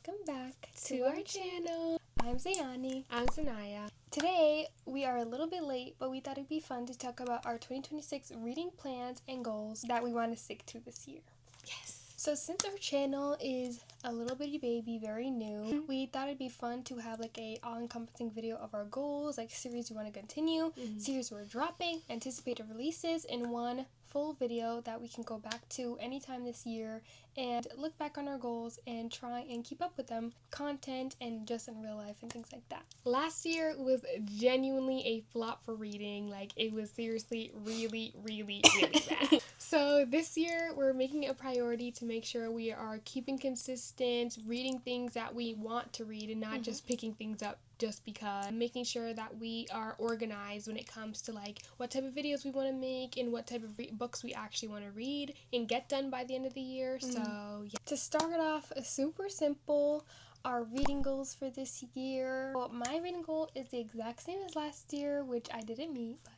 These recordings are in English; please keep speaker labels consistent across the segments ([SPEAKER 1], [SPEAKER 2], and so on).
[SPEAKER 1] welcome back to our channel. I'm Zayani.
[SPEAKER 2] I'm Sanaya.
[SPEAKER 1] Today, we are a little bit late, but we thought it'd be fun to talk about our 2026 reading plans and goals that we want to stick to this year.
[SPEAKER 2] Yes.
[SPEAKER 1] So since our channel is a little bitty baby, very new, we thought it'd be fun to have like a all-encompassing video of our goals, like series we want to continue, series we're dropping, anticipated releases, in one full video that we can go back to anytime this year and look back on our goals and try and keep up with them, content and just in real life and things like that.
[SPEAKER 2] Last year was genuinely a flop for reading. Like, it was seriously really bad. So this year we're making it a priority to make sure we are keeping consistent, reading things that we want to read and not just picking things up just because, making sure that we are organized when it comes to like what type of videos we want to make and what type of books we actually want to read and get done by the end of the year. So yeah.
[SPEAKER 1] To start off, super simple, our reading goals for this year. Well, my reading goal is the exact same as last year, which I didn't meet, but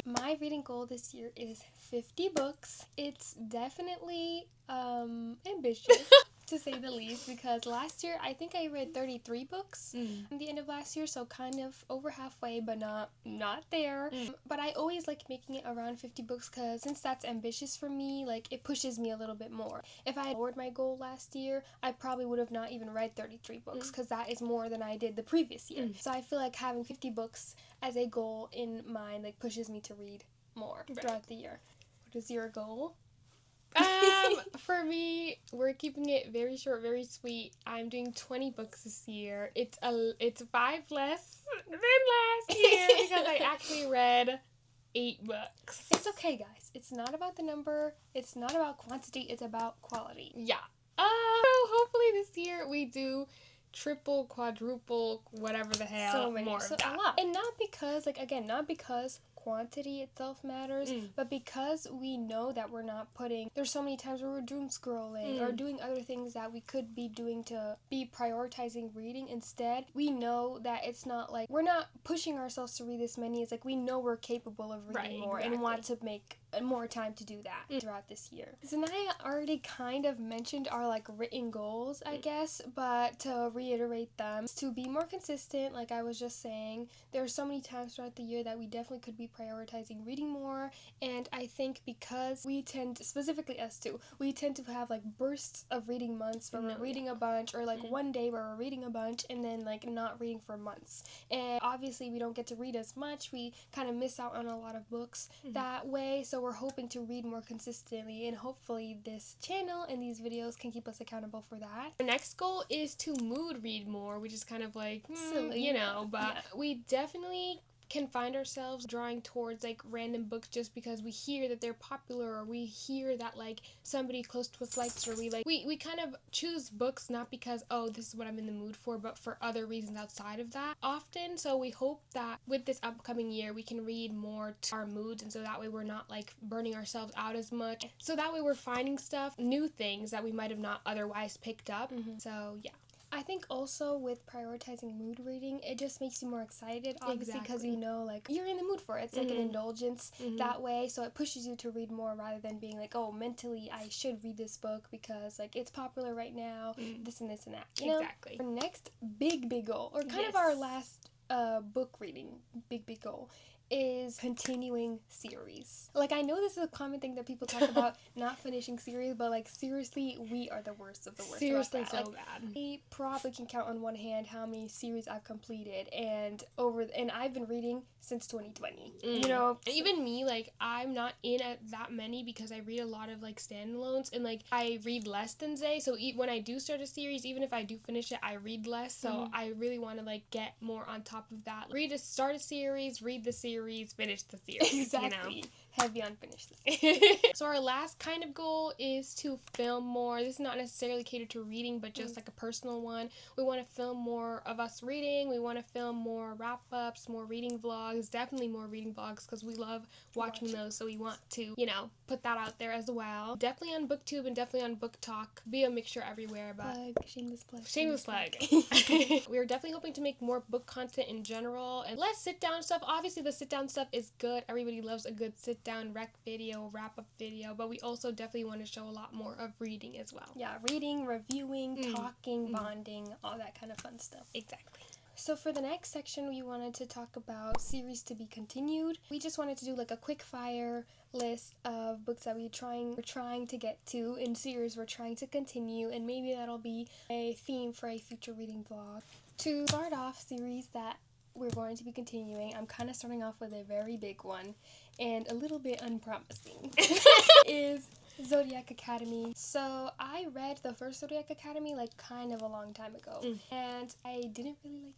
[SPEAKER 1] my reading goal this year is 50 books. It's definitely ambitious to say the least, because last year I think I read 33 books at the end of last year, so kind of over halfway, but not there. But I always like making it around 50 books because since that's ambitious for me, like it pushes me a little bit more. If I had lowered my goal last year, I probably would have not even read 33 books because that is more than I did the previous year. So I feel like having 50 books as a goal in mind like pushes me to read more throughout the year. What is your goal?
[SPEAKER 2] For me, we're keeping it very short, very sweet. I'm doing 20 books this year. It's 5 less than last year because I actually read 8 books.
[SPEAKER 1] It's okay, guys. It's not about the number. It's not about quantity. It's about quality.
[SPEAKER 2] Yeah. So hopefully this year we do triple, quadruple, whatever the hell, more of that.
[SPEAKER 1] A lot. And not because, not because quantity itself matters, but because we know that we're not there's so many times where we're doom scrolling or doing other things that we could be doing to be prioritizing reading instead. We know that it's not like we're not pushing ourselves to read this many. It's like we know we're capable of reading more and want to make more time to do that throughout this year. Zanaya already kind of mentioned our like written goals, I guess, but to reiterate them, to be more consistent, like I was just saying, there are so many times throughout the year that we definitely could be prioritizing reading more, and I think because we tend, specifically us two, we tend to have like bursts of reading months where we're reading a bunch, or like one day where we're reading a bunch and then like not reading for months, and obviously we don't get to read as much. We kind of miss out on a lot of books that way, so we're hoping to read more consistently, and hopefully this channel and these videos can keep us accountable for that.
[SPEAKER 2] The next goal is to mood read more, which is kind of like silly, but we definitely can find ourselves drawing towards like random books just because we hear that they're popular, or we hear that like somebody close to us likes, or we kind of choose books not because, oh, this is what I'm in the mood for, but for other reasons outside of that often. So we hope that with this upcoming year we can read more to our moods, and so that way we're not like burning ourselves out as much, so that way we're finding new things that we might have not otherwise picked up. So yeah.
[SPEAKER 1] I think also with prioritizing mood reading, it just makes you more excited, obviously, because you know, like, you're in the mood for it. It's like an indulgence that way, so it pushes you to read more rather than being like, oh, mentally, I should read this book because, like, it's popular right now, this and this and that, you know?
[SPEAKER 2] Exactly.
[SPEAKER 1] Our next big goal, or kind of our last book reading big goal, is continuing series. Like, I know this is a common thing that people talk about, not finishing series, but like seriously, we are the worst of the worst.
[SPEAKER 2] Seriously, so
[SPEAKER 1] like,
[SPEAKER 2] bad.
[SPEAKER 1] I probably can count on one hand how many series I've completed, and I've been reading since 2020. You know,
[SPEAKER 2] even me, like, I'm not in that many because I read a lot of like standalones, and like I read less than Zay. So when I do start a series, even if I do finish it, I read less. So I really want to like get more on top of that. Start a series, read the series, finish the series.
[SPEAKER 1] Exactly.
[SPEAKER 2] You know?
[SPEAKER 1] Heavy on finish the series.
[SPEAKER 2] So our last kind of goal is to film more. This is not necessarily catered to reading, but just like a personal one. We want to film more of us reading. We want to film more wrap-ups, more reading vlogs, definitely more reading vlogs because we love watching those, so we want to, put that out there as well. Definitely on BookTube and definitely on Book Talk. Be a mixture everywhere, but
[SPEAKER 1] shameless plug.
[SPEAKER 2] We're definitely hoping to make more book content in general and less sit-down stuff. Obviously, the sit-down stuff is good. Everybody loves a good sit sit-down rec video, wrap-up video, but we also definitely want to show a lot more of reading as well.
[SPEAKER 1] Yeah, reading, reviewing, talking, bonding, all that kind of fun stuff.
[SPEAKER 2] Exactly.
[SPEAKER 1] So for the next section, we wanted to talk about series to be continued. We just wanted to do like a quick fire list of books that we're trying to get to in series we're trying to continue, and maybe that'll be a theme for a future reading vlog. To start off series that we're going to be continuing, I'm kind of starting off with a very big one and a little bit unpromising. is Zodiac Academy. So I read the first Zodiac Academy like kind of a long time ago, and I didn't really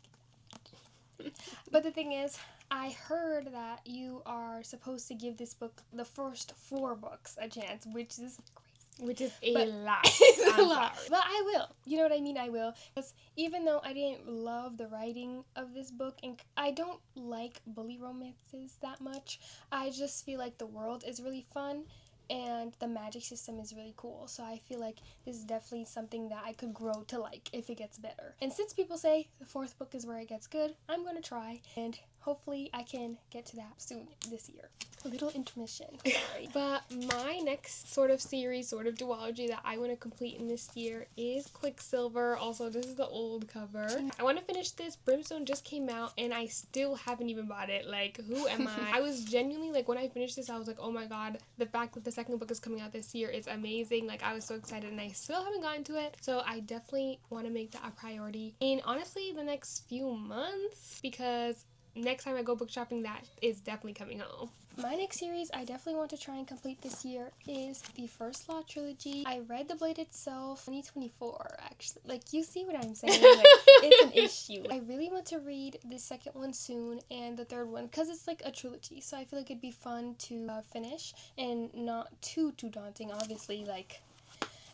[SPEAKER 1] like it. But the thing is, I heard that you are supposed to give this book, the first 4 books, a chance, which is crazy.
[SPEAKER 2] Which is a lot.
[SPEAKER 1] It's a lot. But I will. You know what I mean? I will. Because even though I didn't love the writing of this book, and I don't like bully romances that much, I just feel like the world is really fun. And the magic system is really cool. So I feel like this is definitely something that I could grow to like if it gets better. And since people say the 4th book is where it gets good, I'm going to try. And hopefully I can get to that soon this year. A little intermission. Sorry.
[SPEAKER 2] But my next sort of series, sort of duology that I want to complete in this year is Quicksilver. Also, this is the old cover. I want to finish this. Brimstone just came out and I still haven't even bought it. Like, who am I? I was genuinely, like, when I finished this, I was like, oh my god, the fact that the second book is coming out this year is amazing. Like, I was so excited and I still haven't gotten to it. So I definitely want to make that a priority. And honestly, the next few months, because next time I go book shopping, that is definitely coming home.
[SPEAKER 1] My next series I definitely want to try and complete this year is the First Law trilogy. I read The Blade itself 2024, actually. Like, you see what I'm saying? Like, it's an issue. I really want to read the second one soon and the third one because it's like a trilogy. So I feel like it'd be fun to finish and not too daunting. Obviously, like,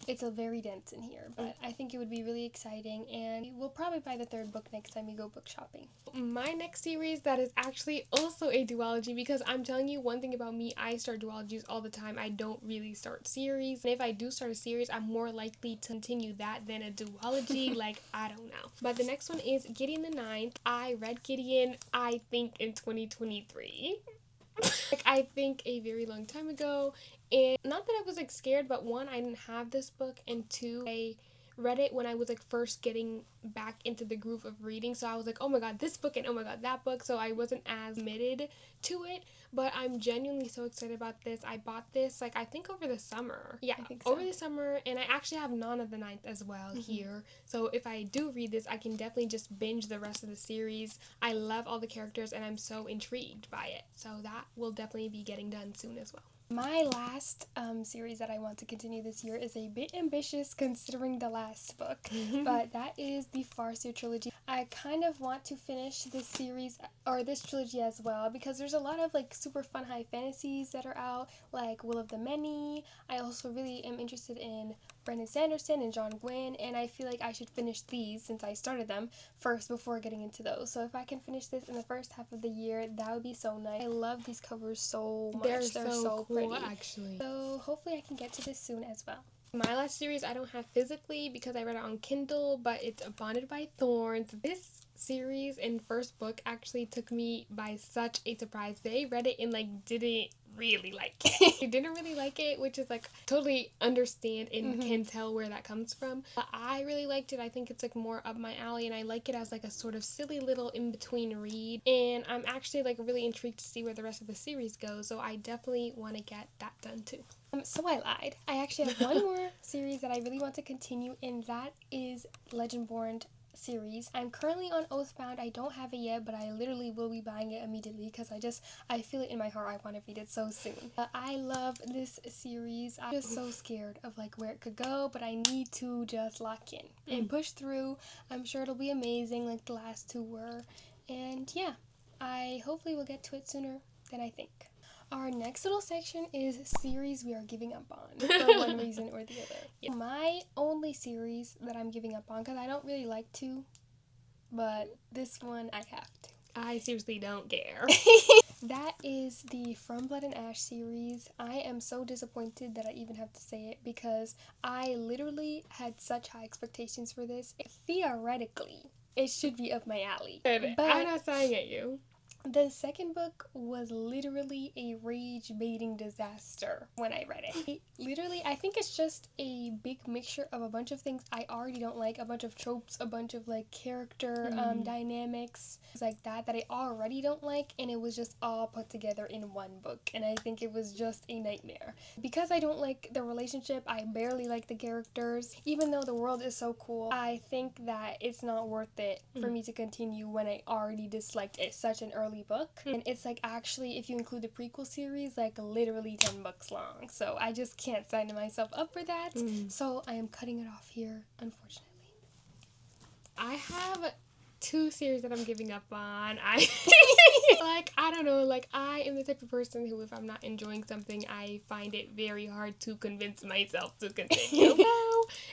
[SPEAKER 1] it's a very dense in here, but I think it would be really exciting, and we'll probably buy the 3rd book next time we go book shopping.
[SPEAKER 2] My next series that is actually also a duology, because I'm telling you one thing about me, I start duologies all the time. I don't really start series, and if I do start a series, I'm more likely to continue that than a duology. Like, I don't know. But the next one is Gideon the Ninth. I read Gideon, I think, in 2023. Like, I think a very long time ago. And not that I was like scared, but 1, I didn't have this book, and 2, I read it when I was like first getting back into the groove of reading. So I was like, oh my god, this book and oh my god, that book. So I wasn't as committed to it, but I'm genuinely so excited about this. I bought this like I think over the summer. Yeah, I think so. Over the summer, and I actually have None of the Ninth as well here. So if I do read this, I can definitely just binge the rest of the series. I love all the characters and I'm so intrigued by it. So that will definitely be getting done soon as well.
[SPEAKER 1] My last series that I want to continue this year is a bit ambitious considering the last book, but that is the Farseer trilogy. I kind of want to finish this series, or this trilogy as well, because there's a lot of like super fun high fantasies that are out, like Will of the Many. I also really am interested in Brandon Sanderson and John Gwynne, and I feel like I should finish these since I started them first before getting into those. So if I can finish this in the first half of the year, that would be so nice. I love these covers so much. They're so cool, pretty.
[SPEAKER 2] Actually.
[SPEAKER 1] So hopefully I can get to this soon as well.
[SPEAKER 2] My last series I don't have physically because I read it on Kindle, but it's Bonded by Thorns. This series and first book actually took me by such a surprise. They read it and like didn't really like it. They didn't really like it, which is like totally understand and can tell where that comes from. But I really liked it. I think it's like more up my alley, and I like it as like a sort of silly little in-between read. And I'm actually like really intrigued to see where the rest of the series goes, so I definitely want to get that done too.
[SPEAKER 1] So I lied. I actually have one more series that I really want to continue, and that is Legendborn series. I'm currently on Oathbound. I don't have it yet, but I literally will be buying it immediately because I feel it in my heart. I want to read it so soon. I love this series. I'm just so scared of like where it could go, but I need to just lock in and push through. I'm sure it'll be amazing like the last 2 were. And yeah, I hopefully will get to it sooner than I think. Our next little section is series we are giving up on for one reason or the other. Yeah. My only series that I'm giving up on, because I don't really like to, but this one I have to.
[SPEAKER 2] I seriously don't care.
[SPEAKER 1] That is the From Blood and Ash series. I am so disappointed that I even have to say it because I literally had such high expectations for this. Theoretically, it should be up my alley.
[SPEAKER 2] But I'm not saying at you.
[SPEAKER 1] The second book was literally a rage-baiting disaster when I read it. I think it's just a big mixture of a bunch of things I already don't like, a bunch of tropes, a bunch of like character dynamics, things like that I already don't like, and it was just all put together in one book, and I think it was just a nightmare. Because I don't like the relationship, I barely like the characters, even though the world is so cool, I think that it's not worth it for me to continue when I already disliked it such an early book. And it's like, actually, if you include the prequel series, like literally 10 books long, so I just can't sign myself up for that. So I am cutting it off here, unfortunately.
[SPEAKER 2] I have 2 series that I'm giving up on. I don't know, I am the type of person who, if I'm not enjoying something, I find it very hard to convince myself to continue.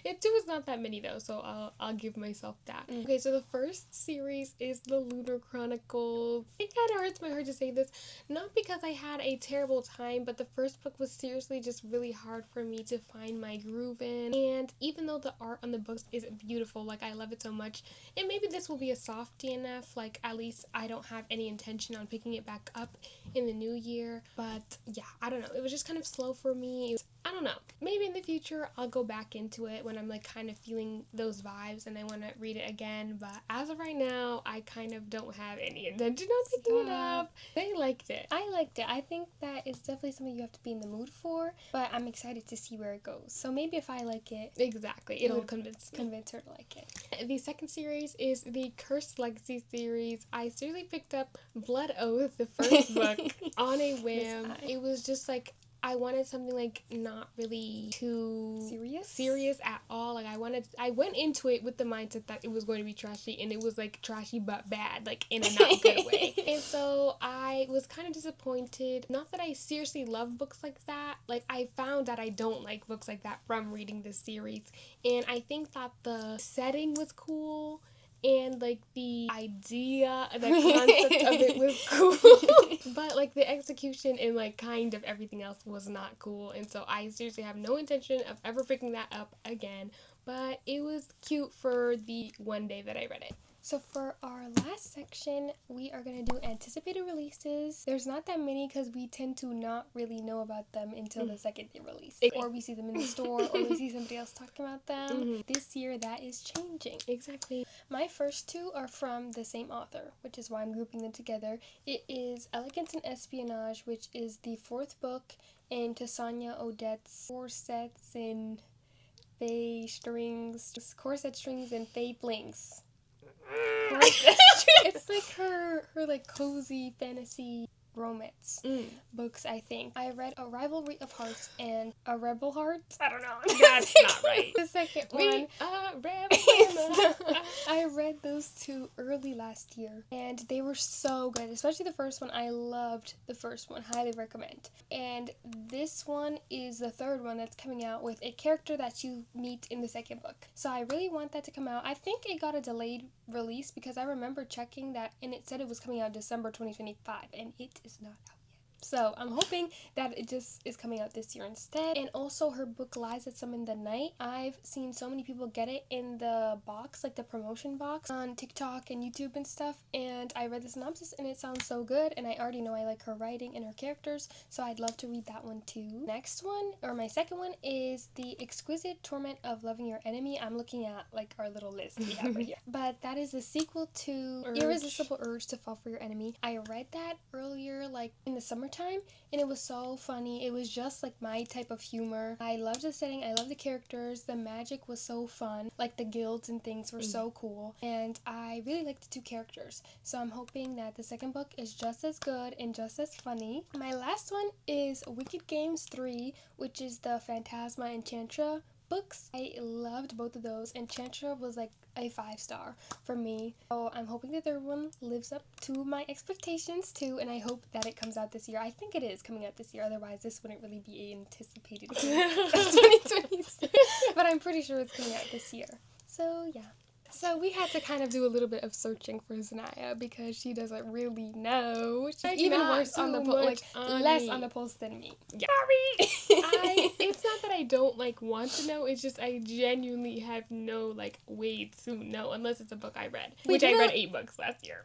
[SPEAKER 2] It too is not that many though, so I'll give myself that. Okay, so the first series is the Lunar Chronicles. It kind of hurts my heart to say this, not because I had a terrible time, but the first book was seriously just really hard for me to find my groove in. And even though the art on the books is beautiful, I love it so much, and maybe this will be a soft DNF, at least I don't have any intention on picking it back up in the new year. But yeah, I don't know, it was just kind of slow for me. I don't know, maybe in the future I'll go back into it when I'm kind of feeling those vibes and I want to read it again, but as of right now I kind of don't have any intention on picking it up. They liked it.
[SPEAKER 1] I liked it. I think that it's definitely something you have to be in the mood for, but I'm excited to see where it goes. So maybe if I like it,
[SPEAKER 2] exactly, it'll convince
[SPEAKER 1] her to like it.
[SPEAKER 2] The second series is the Cursed Legacy series. I seriously picked up Blood Oath, the first book, on a whim. It was just I wanted something not really too serious at all. I went into it with the mindset that it was going to be trashy, and it was trashy but bad, in a not good way. And so I was kind of disappointed. Not that I seriously love books like that. I found that I don't like books like that from reading this series, and I think that the setting was cool. And the idea, the concept of it was cool, but the execution and kind of everything else was not cool. And so I seriously have no intention of ever picking that up again. But it was cute for the one day that I read it.
[SPEAKER 1] So for our last section, we are going to do anticipated releases. There's not that many because we tend to not really know about them until the second they release. Or we see them in the store, or we see somebody else talking about them. This year, that is changing.
[SPEAKER 2] Exactly.
[SPEAKER 1] My first 2 are from the same author, which is why I'm grouping them together. It is Elegance and Espionage, which is the 4th book in Tasanya Odette's Corset Strings and Fae Blinks. It's her cozy fantasy romance books, I think. I read A Rivalry of Hearts and A Rebel Heart. I don't know.
[SPEAKER 2] That's not right.
[SPEAKER 1] The second one. I read those 2 early last year, and they were so good. Especially the first one. I loved the first one. Highly recommend. And this one is the 3rd one that's coming out with a character that you meet in the second book. So I really want that to come out. I think it got a delayed release because I remember checking that, and it said it was coming out December 2025, and it is not out yet. So I'm hoping that it just is coming out this year instead. And also her book Lies That Summon the Night. I've seen so many people get it in the box, the promotion box on TikTok and YouTube and stuff, and I read the synopsis and it sounds so good, and I already know I like her writing and her characters, so I'd love to read that one too. Next one, or my second one, is The Exquisite Torment of Loving Your Enemy. I'm looking at our little list we have right here. But that is the sequel to Irresistible Urge to Fall for Your Enemy. I read that earlier in the summertime, and it was so funny. It was just my type of humor. I loved the setting, I loved the characters, the magic was so fun, the guilds and things were so cool, and I really liked the 2 characters. So I'm hoping that the second book is just as good and just as funny. My last one is Wicked Games 3, which is the Phantasma Enchantra books. I loved both of those. Enchantra was a 5-star for me. So I'm hoping the 3rd one lives up to my expectations too, and I hope that it comes out this year. I think it is coming out this year, otherwise this wouldn't really be anticipated 2026. But I'm pretty sure it's coming out this year. So yeah.
[SPEAKER 2] So we had to kind of do a little bit of searching for Zanaya because she doesn't really know. She's
[SPEAKER 1] even worse on the pulse, less on the pulse than me.
[SPEAKER 2] Yeah. Sorry. It's not that I don't like want to know. It's just I genuinely have no like way to know unless it's a book I read, which I read 8 books last year.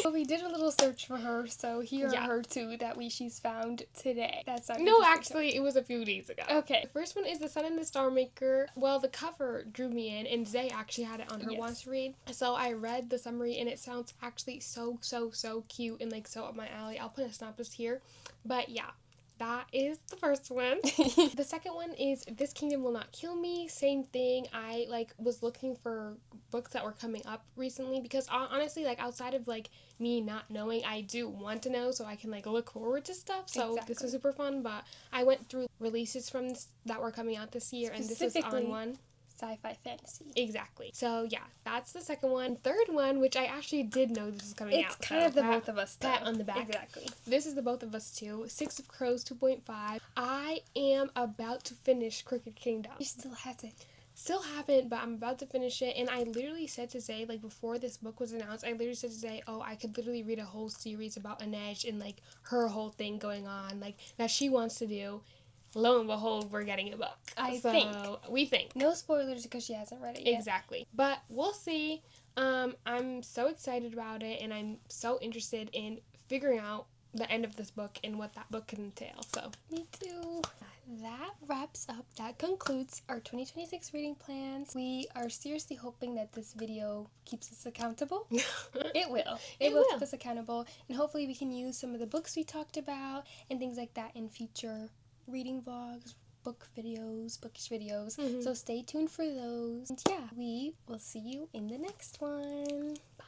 [SPEAKER 1] Well, we did a little search for her, so here are her 2 that she's found today. That's not
[SPEAKER 2] no, actually, it was a few days ago.
[SPEAKER 1] Okay.
[SPEAKER 2] The first one is The Sun and the Star Maker. Well, the cover drew me in, and Zay actually had it on her wants to read. So I read the summary, and it sounds actually so cute and like so up my alley. I'll put a synopsis here, but yeah. That is the first one. The second one is This Kingdom Will Not Kill Me. Same thing. I was looking for books that were coming up recently because honestly, outside of me not knowing, I do want to know so I can look forward to stuff. So this was super fun. But I went through releases from that were coming out this year, and this was on one.
[SPEAKER 1] Sci-fi fantasy.
[SPEAKER 2] Exactly. So yeah, that's the second one. Third one, which I actually did know this is coming out.
[SPEAKER 1] It's kind of the both of us.
[SPEAKER 2] Pat on the back.
[SPEAKER 1] Exactly.
[SPEAKER 2] This is the both of us too. 6 of Crows 2.5. I am about to finish Crooked Kingdom.
[SPEAKER 1] You still hasn't.
[SPEAKER 2] Still haven't, but I'm about to finish it. And I literally said to Zay, before this book was announced, I literally said to Zay, oh, I could literally read a whole series about Inej and her whole thing going on, that she wants to do. Lo and behold, we're getting a book. We think.
[SPEAKER 1] No spoilers because she hasn't read it yet.
[SPEAKER 2] Exactly. But we'll see. I'm so excited about it, and I'm so interested in figuring out the end of this book and what that book can entail. So
[SPEAKER 1] me too. That concludes our 2026 reading plans. We are seriously hoping that this video keeps us accountable. It will. It will keep us accountable, and hopefully we can use some of the books we talked about and things like that in future reading vlogs, bookish videos. So stay tuned for those. And yeah, we will see you in the next one. Bye.